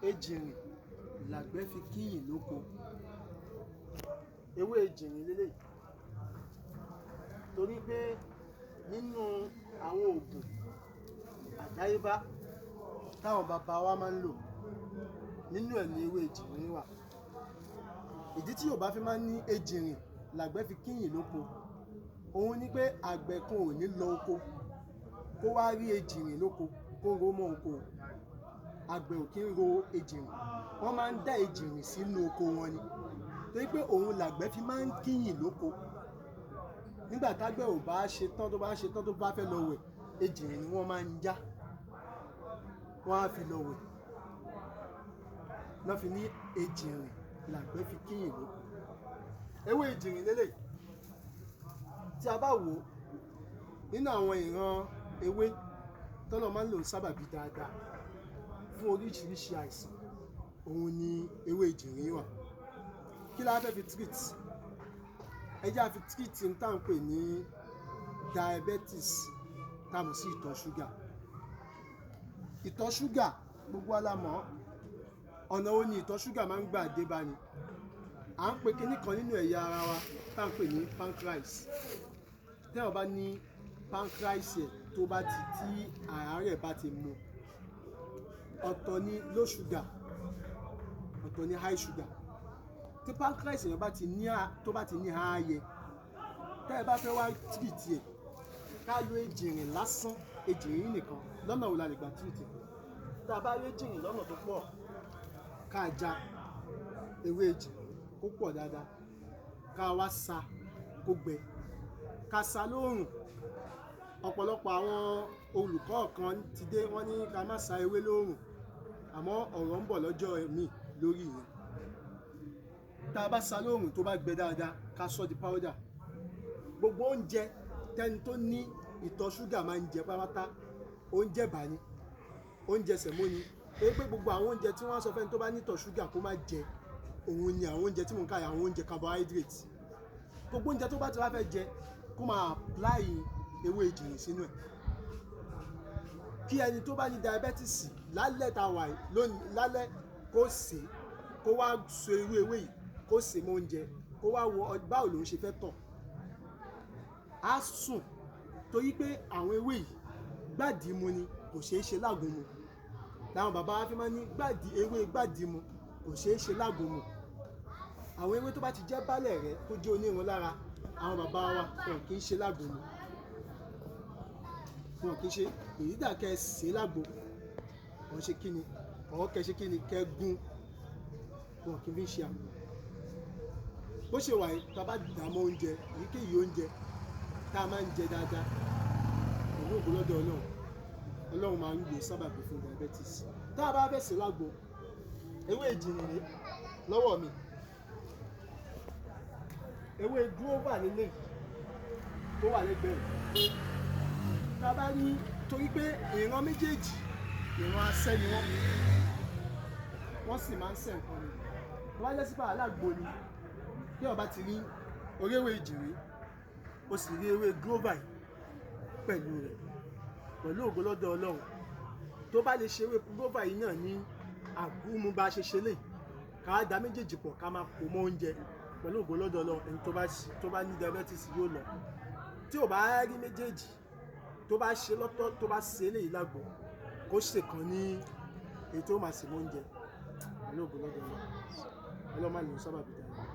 ejìrìn làgbẹ̀ fi kíyìn lóko. Ewé ejìrìn lélẹ̀ torí pé nínú àwọn oògùn àdáyébá táwọn bàbá wa máa ń lò nínú ẹ̀ ní ewé ejìrìn wà. Ìdí tí Yorùbá fi máa ń ní ejìrìn làgbẹ̀ fi kíyìn lóko òun ni pé àgbẹ̀ kan ò ní lọ oko kó wá rí ejìrìn lóko kó ro mọ́ oko. Àgbẹ̀ ò kí ń ro ejìrìn, wọ́n máa ń dá ejìrìn sínú oko wọn ni torí pé òun làgbẹ̀ fi máa ń kíyìn lóko. Nígbà tágbẹ̀ ò bá ṣe tán tó bá fẹ́ lọ wẹ̀, ejìrìn ni wọ́n máa ń já, wọ́n á fi lọ wẹ̀. Wọ́n fi ní ejìrìn làgbẹ̀ fi kíyìn lóko. Ewé ejìrìn lélẹ̀ tí a bá wò ó nínú àwọn ìran ewé tọ́lọ́ máa ń lò sábàbí dáadáa fún oríṣiríṣi àìsàn, òun ni ewé ejìrìn wà. Kí la fẹ́ fi treat? Ẹ jẹ́ a fi treat ní tá à ń pè ní diabetes, tá a mọ̀ sí ìtọ̀ ṣúgà. Ìtọ̀ ṣúgà gbogbo wa la mọ̀, ọ̀nà wo ni ìtọ̀ ṣúgà máa ń gbà dé bá ni? À ń pe kinní kan nínú ẹ̀yà ara wa tá à ń pè ní pancreas. Téèyàn bá ní pancreas ẹ̀ tó bá ti tí àárẹ̀ bá ti mú, ọ̀tọ̀ ni low sugar, ọ̀tọ̀ ni high sugar. Tí pancreas èèyàn bá ti ní ààyè, tẹ́ ẹ bá fẹ́ wá treat ẹ̀, ká lo ejìrìn lásán, ejìrìn nìkan. Lọ́nà wo la lè gbà treat ẹ̀? Tá a bá rí ejìrìn lọ́nà tó pọ̀, ká já ewé ejìrìn kó pọ̀ dáadáa, ká wá sa kó gbẹ, ká sa lóòrùn. Ọ̀pọ̀lọpọ̀ àwọn olùkọ́ kan ti dé, wọ́n ní ká má sa ewé lóòrùn, àmọ́ ọ̀rọ̀ ń bọ̀ lọ́jọ́ míì lórí ìyẹn. Tá a bá sa lóòrùn tó bá gbẹ dáadáa, ká sọ di powder. Gbogbo oúnjẹ tẹ́ni tó ní ìtọ̀ ṣúgà máa ń jẹ pátápátá, oúnjẹ bá ní, oúnjẹ sẹ̀mó ni. Torí pé gbogbo àwọn oúnjẹ tí wọ́n sọ fẹ́ni tó bá ní ìtọ̀ ṣúgà kó má jẹ, òun ni àwọn oúnjẹ tí mò ń kà, àwọn oúnjẹ carbohydrate. Gbogbo oúnjẹ tó bá ti wá fẹ́ jẹ kó máa apply ewé ejìrìn sínú ẹ̀. Kí ẹni tó bá ní diabetes lálẹ́ tá a wà lónìí, lálẹ́ kó sè é, kó wá so irú ewé yìí, kó sè mọ́ oúnjẹ, kó wá wo báwo lòun ṣe fẹ́ tọ̀. Á sùn torí pé àwọn ewé yìí gbàdìmú ni, kò ṣeé ṣe lágùnmu. Làwọn bàbá wa fi máa ń ní ewé gbàdìmú kò ṣeé ṣe lágùnmu. Àwọn ewé tó bá ti jẹ́ bálẹ̀ rẹ̀ tó jẹ́ onírun lára, àwọn bàbá wa wọn kì í ṣe lágùnmu. Wọn kì í ṣe èyí dà kẹ́ ẹ sè é lágbo, wọ́n ṣe kí ni, ọ̀hún kẹ́ ṣe kí ni, kẹ́ gún, wọn kì í fi ṣe àgbo. Bó ṣe wà yìí, tá a bá dà mọ́ oúnjẹ, èyíkéyìí oúnjẹ tá a máa ń jẹ dáadáa, pẹ̀lú ògo lọ́dọ̀ Ọlọ́run máa ń gbé sábàbí fún diabetes. Tá a bá fẹ́ sè é lágbo, ewé ejìrìn rèé lọ́wọ́ mi, ewé guava lélẹ̀ tó wà lẹ́gbẹ̀ẹ́ rẹ̀. Tá a bá rí, torí pé ìran méjèèjì ìran asẹ́ ni wọ́n sì máa ń sẹ̀ nǹkan ni. Tó bá jẹ́ sípà alágbo ni, bí ọba ti rí orí ewé ejìrìn, o sì rí ewé guava yìí pẹ̀lú rẹ̀, pẹ̀lú ògo lọ́dọ̀ Ọlọ́run. Tó bá lè ṣe ewé guava yìí náà ní àgúnmu bá ṣe ṣe lè, ká dá méjèèjì pọ̀, ká máa pò mọ́ oúnjẹ, pẹ̀lú ògo lọ́dọ̀ Ọlọ́run. Ẹni tó bá ní diabetes yóò lọ. Tí ò bá rí méjèèjì, tó bá ṣe lọ́tọ̀, tó bá ṣe eléyìí lágbo, kó ṣe kan ní èyí tó máa sè mọ́ oúnjẹ, pẹ̀lú ògo lọ́dọ̀ Ọlọ́run. Ọlọ́run máa ń lò sábàbí dáadáa.